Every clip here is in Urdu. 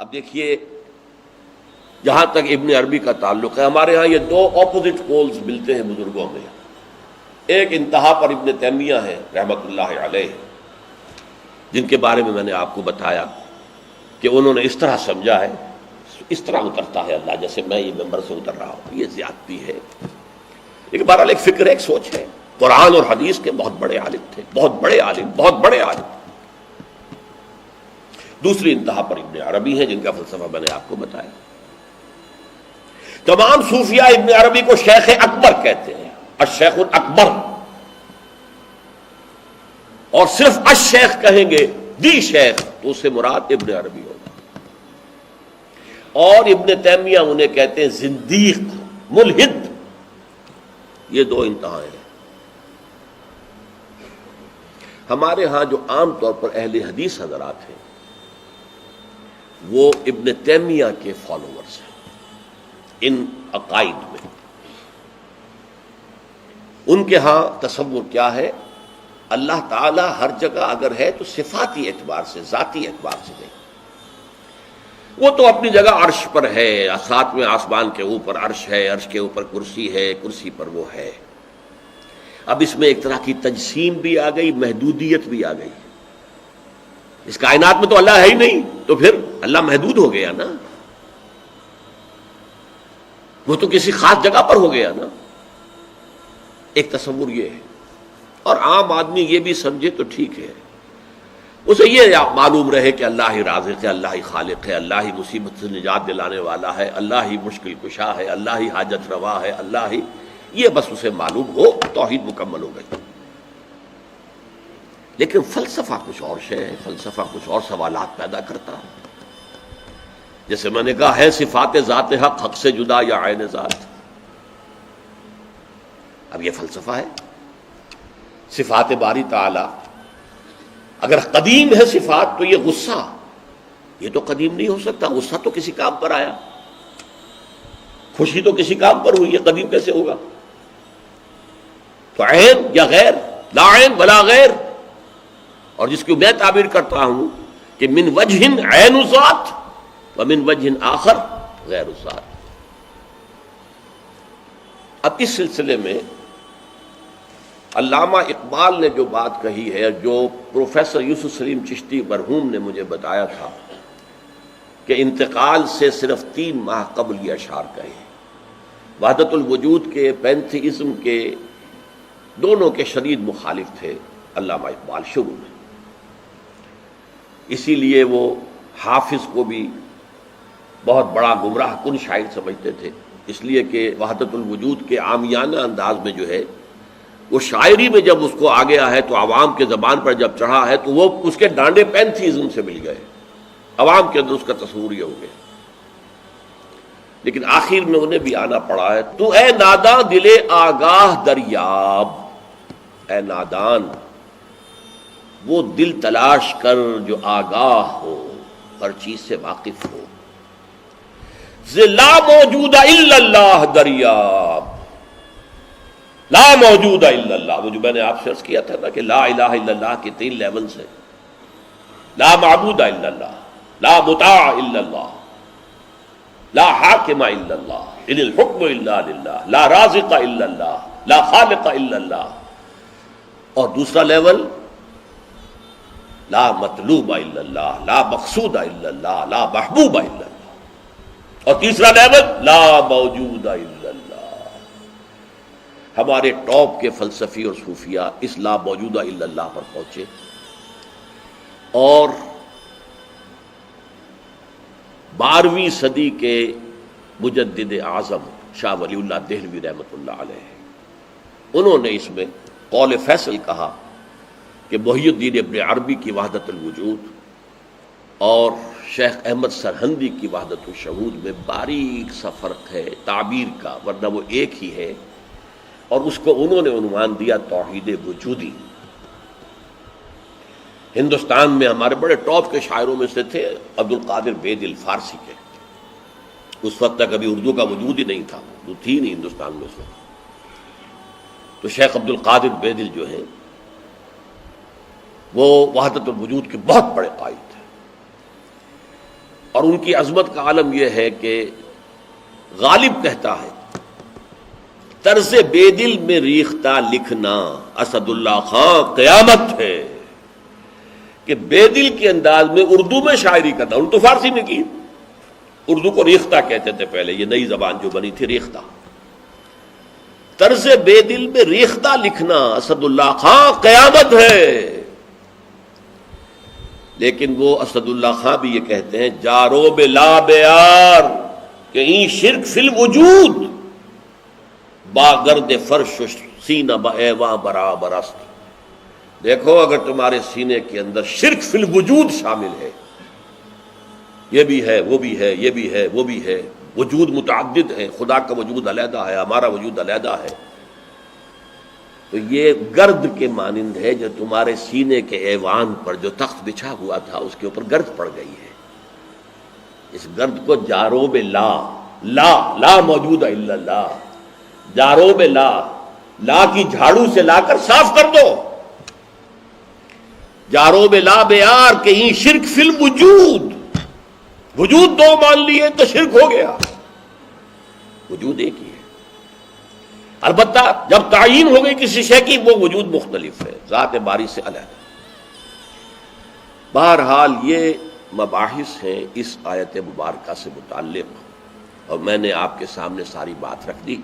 اب دیکھیے جہاں تک ابن عربی کا تعلق ہے، ہمارے ہاں یہ دو اپوزٹ پولز ملتے ہیں بزرگوں میں. ایک انتہا پر ابن تیمیہ ہے رحمۃ اللہ علیہ، جن کے بارے میں نے آپ کو بتایا کہ انہوں نے اس طرح سمجھا ہے، اس طرح اترتا ہے اللہ جیسے میں یہ ممبر سے اتر رہا ہوں، یہ زیادتی ہے. لیکن بہرحال ایک فکر ہے، ایک سوچ ہے. قرآن اور حدیث کے بہت بڑے عالم تھے، بہت بڑے عالم، بہت بڑے عالم. دوسری انتہا پر ابن عربی ہیں، جن کا فلسفہ میں نے آپ کو بتایا. تمام صوفیاء ابن عربی کو شیخ اکبر کہتے ہیں، الشیخ الاکبر، اور صرف الشیخ کہیں گے، دی شیخ، تو اس سے مراد ابن عربی ہوگا. اور ابن تیمیہ انہیں کہتے ہیں زندیق، ملحد. یہ دو انتہائیں ہیں. ہمارے ہاں جو عام طور پر اہل حدیث حضرات ہیں وہ ابن تیمیہ کے فالوورز ہیں ان عقائد میں. ان کے ہاں تصور کیا ہے؟ اللہ تعالیٰ ہر جگہ اگر ہے تو صفاتی اعتبار سے، ذاتی اعتبار سے نہیں. وہ تو اپنی جگہ عرش پر ہے، ساتویں آسمان کے اوپر عرش ہے، عرش کے اوپر کرسی ہے، کرسی پر وہ ہے. اب اس میں ایک طرح کی تجسیم بھی آ گئی، محدودیت بھی آ گئی. اس کائنات میں تو اللہ ہے ہی نہیں، تو پھر اللہ محدود ہو گیا نا، وہ تو کسی خاص جگہ پر ہو گیا نا. ایک تصور یہ ہے. اور عام آدمی یہ بھی سمجھے تو ٹھیک ہے، اسے یہ معلوم رہے کہ اللہ ہی رازق ہے، اللہ ہی خالق ہے، اللہ ہی مصیبت سے نجات دلانے والا ہے، اللہ ہی مشکل کشا ہے، اللہ ہی حاجت روا ہے، اللہ ہی، یہ بس اسے معلوم ہو، توحید مکمل ہو گئی. لیکن فلسفہ کچھ اور شے ہے، فلسفہ کچھ اور سوالات پیدا کرتا ہے. جیسے میں نے کہا ہے صفات ذات حق، حق سے جدا یا عین ذات. اب یہ فلسفہ ہے. صفات باری تعالی اگر قدیم ہے صفات تو یہ غصہ، یہ تو قدیم نہیں ہو سکتا. غصہ تو کسی کام پر آیا، خوشی تو کسی کام پر ہوئی، یہ قدیم کیسے ہوگا؟ تو عین یا غیر، لا عین ولا غیر. اور جس کی میں تعبیر کرتا ہوں کہ من وجہ عین ذات ومن وجہ آخر غیر ذات. اب اس سلسلے میں علامہ اقبال نے جو بات کہی ہے، جو پروفیسر یوسف سلیم چشتی مرحوم نے مجھے بتایا تھا کہ انتقال سے صرف 3 ماہ قبل یہ اشعار کہے. وحدت الوجود کے، پینتھیزم کے، دونوں کے شدید مخالف تھے علامہ اقبال شروع میں. اسی لیے وہ حافظ کو بھی بہت بڑا گمراہ کن شاعر سمجھتے تھے، اس لیے کہ وحدت الوجود کے عامیانہ انداز میں جو ہے وہ شاعری میں جب اس کو آ گیا ہے تو عوام کے زبان پر جب چڑھا ہے تو وہ اس کے ڈانڈے پینتھیزم سے مل گئے، عوام کے اندر اس کا تصور یہ ہو گیا. لیکن آخر میں انہیں بھی آنا پڑا ہے. تو اے ناداں دل آگاہ دریاب، اے نادان وہ دل تلاش کر جو آگاہ ہو، ہر چیز سے واقف ہو. لا موجود الا اللہ دریاب، لا موجود الا اللہ. وہ جو میں نے آپ سے عرض کیا تھا نا کہ لا الہ الا اللہ کے 3 لیولز ہیں. لا معبود الا اللہ، لا مطاع الا اللہ، لا حاکم الا اللہ، ان الحکم الا للہ، لا رازق الا اللہ، لا خالق الا اللہ. اور دوسرا لیول لا مطلوب الا اللہ، لا مقصود الا اللہ، لا محبوب الا اللہ. اور تیسرا لیول لا موجود الا اللہ. ہمارے ٹاپ کے فلسفی اور صوفیاء اس لا موجود الا اللہ پر پہنچے. اور 12ویں صدی کے مجدد اعظم شاہ ولی اللہ دہلوی رحمۃ اللہ علیہ، انہوں نے اس میں قول فیصل کہا کہ محی الدین ابن عربی کی وحدت الوجود اور شیخ احمد سرہندی کی وحدت الشہود میں باریک سا فرق ہے تعبیر کا، ورنہ وہ ایک ہی ہے. اور اس کو انہوں نے عنوان دیا توحید وجودی. ہندوستان میں ہمارے بڑے ٹاپ کے شاعروں میں سے تھے عبد القادر بید الفارسی کے. اس وقت تک ابھی اردو کا وجود ہی نہیں تھا، اردو تھی نہیں ہندوستان میں اس وقت. تو شیخ عبد القادر بیدل جو ہیں وہ وحدت الوجود کے بہت بڑے قائد تھے. اور ان کی عظمت کا عالم یہ ہے کہ غالب کہتا ہے طرز بے دل میں ریختہ لکھنا اسد اللہ خان قیامت ہے، کہ بے دل کے انداز میں اردو میں شاعری کرنا، انہوں نے تو فارسی میں کی، اردو کو ریختہ کہتے تھے پہلے، یہ نئی زبان جو بنی تھی ریختہ، طرز بے دل میں ریختہ لکھنا اسد اللہ خان قیامت ہے۔ لیکن وہ اسد اللہ خان بھی یہ کہتے ہیں جارو بلا بیار کہ این شرک فی الوجود باگرد فرش سینہ با ایواں برابر است۔ دیکھو اگر تمہارے سینے کے اندر شرک فی الوجود شامل ہے، یہ بھی ہے وہ بھی ہے یہ بھی ہے وہ بھی ہے، وجود متعدد ہے، خدا کا وجود علیحدہ ہے، ہمارا وجود علیحدہ ہے، تو یہ گرد کے مانند ہے جو تمہارے سینے کے ایوان پر جو تخت بچھا ہوا تھا اس کے اوپر گرد پڑ گئی ہے۔ اس گرد کو جاروب لا موجود ہے الا اللہ، جاروب لا کی جھاڑو سے لا کر صاف کر دو، جاروب لا بیار کہیں شرک فی الوجود، وجود دو مان لیے تو شرک ہو گیا، وجود ایک ہی ہے۔ البتہ جب تعین ہو گئی کسی شے کی وہ وجود مختلف ہے، ذات باری سے علیحدہ۔ بہرحال یہ مباحث ہیں اس آیت مبارکہ سے متعلق، اور میں نے آپ کے سامنے ساری بات رکھ دی۔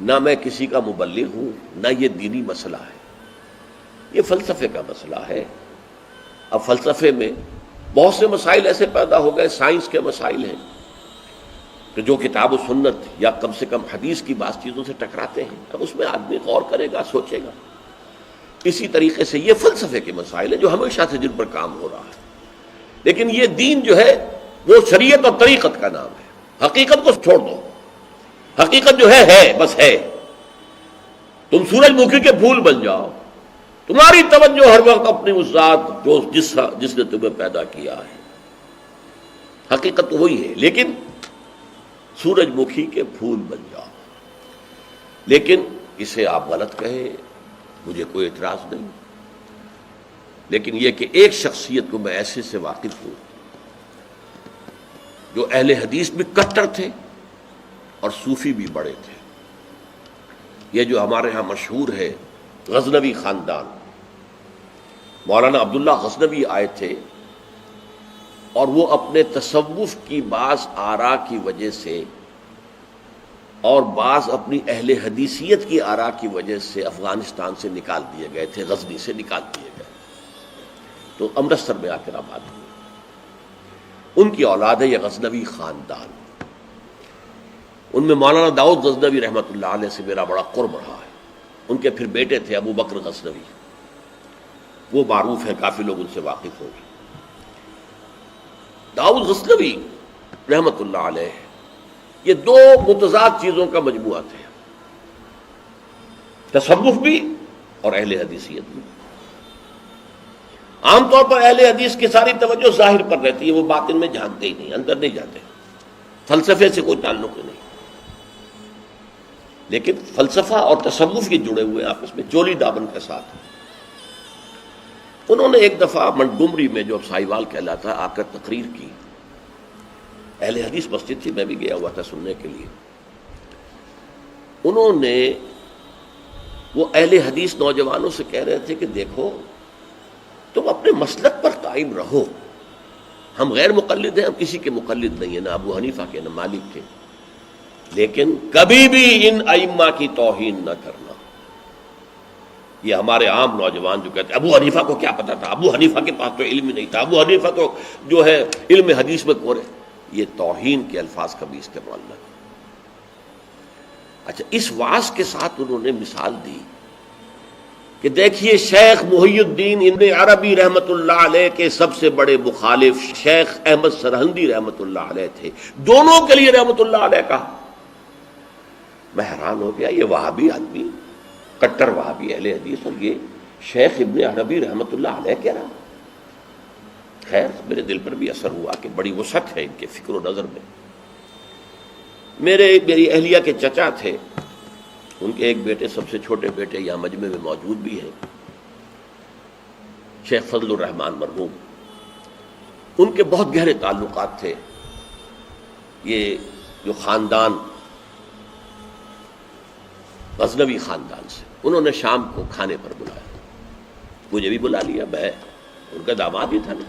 نہ میں کسی کا مبلغ ہوں، نہ یہ دینی مسئلہ ہے، یہ فلسفے کا مسئلہ ہے۔ اب فلسفے میں بہت سے مسائل ایسے پیدا ہو گئے، سائنس کے مسائل ہیں کہ جو کتاب و سنت یا کم سے کم حدیث کی بعض چیزوں سے ٹکراتے ہیں، اب اس میں آدمی غور کرے گا، سوچے گا۔ اسی طریقے سے یہ فلسفے کے مسائل ہیں جو ہمیشہ سے جن پر کام ہو رہا ہے، لیکن یہ دین جو ہے وہ شریعت اور طریقت کا نام ہے۔ حقیقت کو چھوڑ دو، حقیقت جو ہے بس ہے۔ تم سورج مکھی کے پھول بن جاؤ، تمہاری توجہ ہر وقت اپنی اس ذات جو جس نے تمہیں پیدا کیا ہے، حقیقت تو وہی ہے، لیکن سورج مکھی کے پھول بن جاؤ۔ لیکن اسے آپ غلط کہیں، مجھے کوئی اعتراض نہیں، لیکن یہ کہ ایک شخصیت کو میں ایسے سے واقف ہوں جو اہل حدیث بھی کٹر تھے اور صوفی بھی بڑے تھے۔ یہ جو ہمارے ہاں مشہور ہے غزنوی خاندان، مولانا عبداللہ غزنوی آئے تھے اور وہ اپنے تصوف کی بعض آراء کی وجہ سے اور بعض اپنی اہل حدیثیت کی آراء کی وجہ سے افغانستان سے نکال دیے گئے تھے، غزنی سے نکال دیے گئے، تو امرتسر میں آ کر آباد ہوئے۔ ان کی اولاد ہے یہ غزنوی خاندان۔ ان میں مولانا داؤد غزنوی رحمۃ اللہ علیہ سے میرا بڑا قرب رہا ہے۔ ان کے پھر بیٹے تھے ابو بکر غزنوی، وہ معروف ہیں، کافی لوگ ان سے واقف ہوں گے۔ داؤد غزنوی رحمۃ اللہ علیہ یہ دو متضاد چیزوں کا مجموعہ تھے، تصوف بھی اور اہل حدیثیت بھی۔ عام طور پر اہل حدیث کی ساری توجہ ظاہر پر رہتی ہے، وہ باطن میں جھانکتے ہی نہیں، اندر نہیں جاتے، فلسفے سے کوئی تعلق ہی نہیں۔ لیکن فلسفہ اور تصوف یہ جڑے ہوئے آپس میں چولی دامن کے ساتھ۔ انہوں نے ایک دفعہ منٹگمری میں جو اب سائیوال کہلاتا آ کر تقریر کی، اہل حدیث مسجد تھی، میں بھی گیا ہوا تھا سننے کے لیے۔ انہوں نے وہ اہل حدیث نوجوانوں سے کہہ رہے تھے کہ دیکھو تم اپنے مسلک پر قائم رہو، ہم غیر مقلد ہیں، ہم کسی کے مقلد نہیں ہیں، نہ ابو حنیفہ کے نہ مالک کے، لیکن کبھی بھی ان ائمہ کی توہین نہ کرنا۔ یہ ہمارے عام نوجوان جو کہتے ہیں ابو حنیفہ کو کیا پتا تھا، ابو حنیفہ کے پاس تو علم ہی نہیں تھا، ابو حنیفہ تو جو ہے علم حدیث میں کورے، یہ توہین کے الفاظ کبھی استعمال نہ کریں۔ اچھا، اس وعظ کے ساتھ انہوں نے مثال دی کہ دیکھیے شیخ محی الدین ابن عربی رحمۃ اللہ علیہ کے سب سے بڑے مخالف شیخ احمد سرہندی رحمۃ اللہ علیہ تھے، دونوں کے لیے رحمۃ اللہ علیہ کہا۔ میں حیران ہو گیا، یہ وہابی آدمی، کٹر وہابی اہل حدیث، اور یہ شیخ ابن عربی رحمۃ اللہ علیہ کہہ رہا۔ خیر میرے دل پر بھی اثر ہوا کہ بڑی وسعت ہے ان کے فکر و نظر میں۔ میری اہلیہ کے چچا تھے، ان کے ایک بیٹے، سب سے چھوٹے بیٹے یہاں مجمع میں موجود بھی ہیں، شیخ فضل الرحمان مرحوم۔ ان کے بہت گہرے تعلقات تھے یہ جو خاندان غزنوی خاندان سے. انہوں نے شام کو کھانے پر بلایا، مجھے بھی بلا لیا، میں ان کا داماد ہی تھا نا.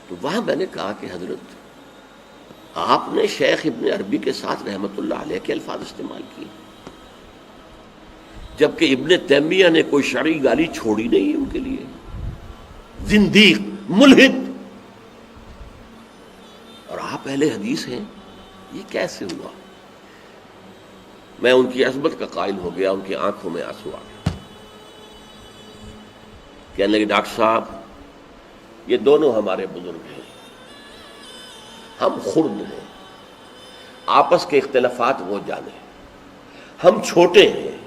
تو وہاں میں نے کہا کہ حضرت آپ نے شیخ ابن عربی کے ساتھ رحمت اللہ علیہ کے الفاظ استعمال کیے، جبکہ ابن تیمیہ نے کوئی شرعی گالی چھوڑی نہیں ان کے لیے. زندیق، ملحد، اور آپ اہل حدیث ہیں، یہ کیسے ہوا؟ میں ان کی عظمت کا قائل ہو گیا، ان کی آنکھوں میں آنسو آ گیا. کہنے لگے ڈاکٹر صاحب یہ دونوں ہمارے بزرگ ہیں، ہم خرد ہیں، آپس کے اختلافات وہ جانے، ہم چھوٹے ہیں،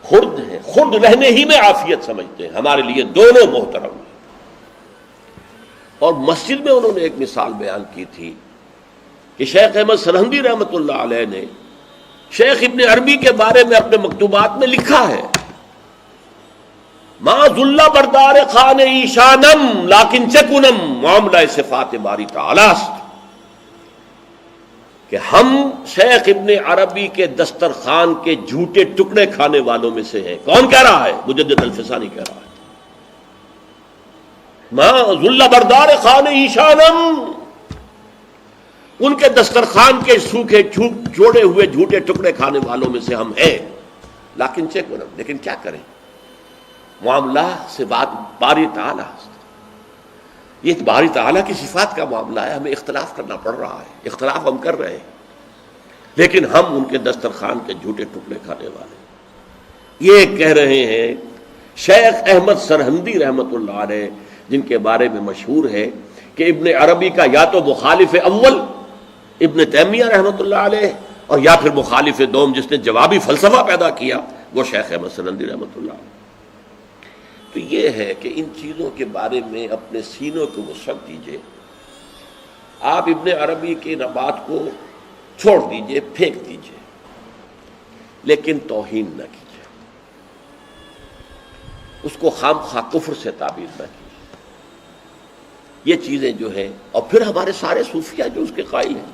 خرد ہیں، خرد رہنے ہی میں عافیت سمجھتے ہیں، ہمارے لیے دونوں محترم ہیں. اور مسجد میں انہوں نے ایک مثال بیان کی تھی کہ شیخ احمد سرہندی رحمۃ اللہ علیہ نے شیخ ابن عربی کے بارے میں اپنے مکتوبات میں لکھا ہے، ما ذل بردار خان ایشانم لیکن چکنم معاملہ صفات باری تعالی است، کہ ہم شیخ ابن عربی کے دسترخوان کے جھوٹے ٹکڑے کھانے والوں میں سے ہیں. کون کہہ رہا ہے؟ مجدد الفسانی کہہ رہا ہے. ما ذل بردار خان ایشانم، ان کے دسترخوان کے سوکھے جوڑے ہوئے جھوٹے ٹکڑے کھانے والوں میں سے ہم ہیں. لیکن چکنم، لیکن کیا کریں، معاملہ سے بات باری تعالیٰ، یہ باری تعالیٰ کی صفات کا معاملہ ہے، ہمیں اختلاف کرنا پڑ رہا ہے، اختلاف ہم کر رہے ہیں، لیکن ہم ان کے دسترخوان کے جھوٹے ٹکڑے کھانے والے. یہ کہہ رہے ہیں شیخ احمد سرہندی رحمۃ اللہ علیہ، جن کے بارے میں مشہور ہے کہ ابن عربی کا یا تو مخالف اول ابن تیمیہ رحمۃ اللہ علیہ، اور یا پھر مخالف دوم جس نے جوابی فلسفہ پیدا کیا وہ شیخ احمد سرہندی رحمۃ اللہ علیہ. تو یہ ہے کہ ان چیزوں کے بارے میں اپنے سینوں کو وسعت دیجئے. آپ ابن عربی کی بات کو چھوڑ دیجئے، پھینک دیجئے، لیکن توہین نہ کیجئے، اس کو خام خواہ کفر سے تعبیر نہ کیجئے. یہ چیزیں جو ہیں، اور پھر ہمارے سارے صوفیہ جو اس کے قائل ہیں،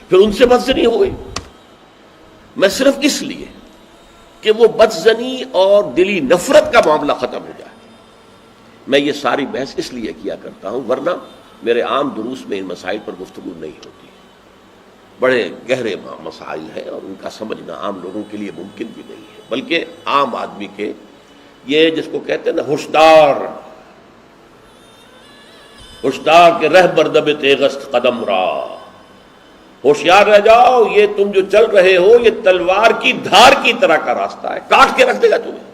پھر ان سے بدزنی ہو گئی. میں صرف اس لیے کہ وہ بدزنی اور دلی نفرت کا معاملہ ختم ہو جائے، میں یہ ساری بحث اس لیے کیا کرتا ہوں، ورنہ میرے عام دروس میں ان مسائل پر گفتگو نہیں ہوتی. بڑے گہرے مسائل ہیں اور ان کا سمجھنا عام لوگوں کے لیے ممکن بھی نہیں ہے، بلکہ عام آدمی کے، یہ جس کو کہتے ہیں نا ہوشدار کے رہ بردب تیغست قدم را، ہوشیار رہ جاؤ، یہ تم جو چل رہے ہو یہ تلوار کی دھار کی طرح کا راستہ ہے، کاٹ کے رکھ دے گا تمہیں.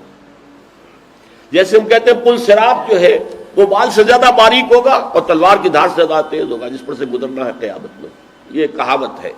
جیسے ہم کہتے ہیں پل صراط جو ہے وہ بال سے زیادہ باریک ہوگا اور تلوار کی دھار سے زیادہ تیز ہوگا، جس پر سے گزرنا ہے قیامت میں. یہ کہاوت ہے.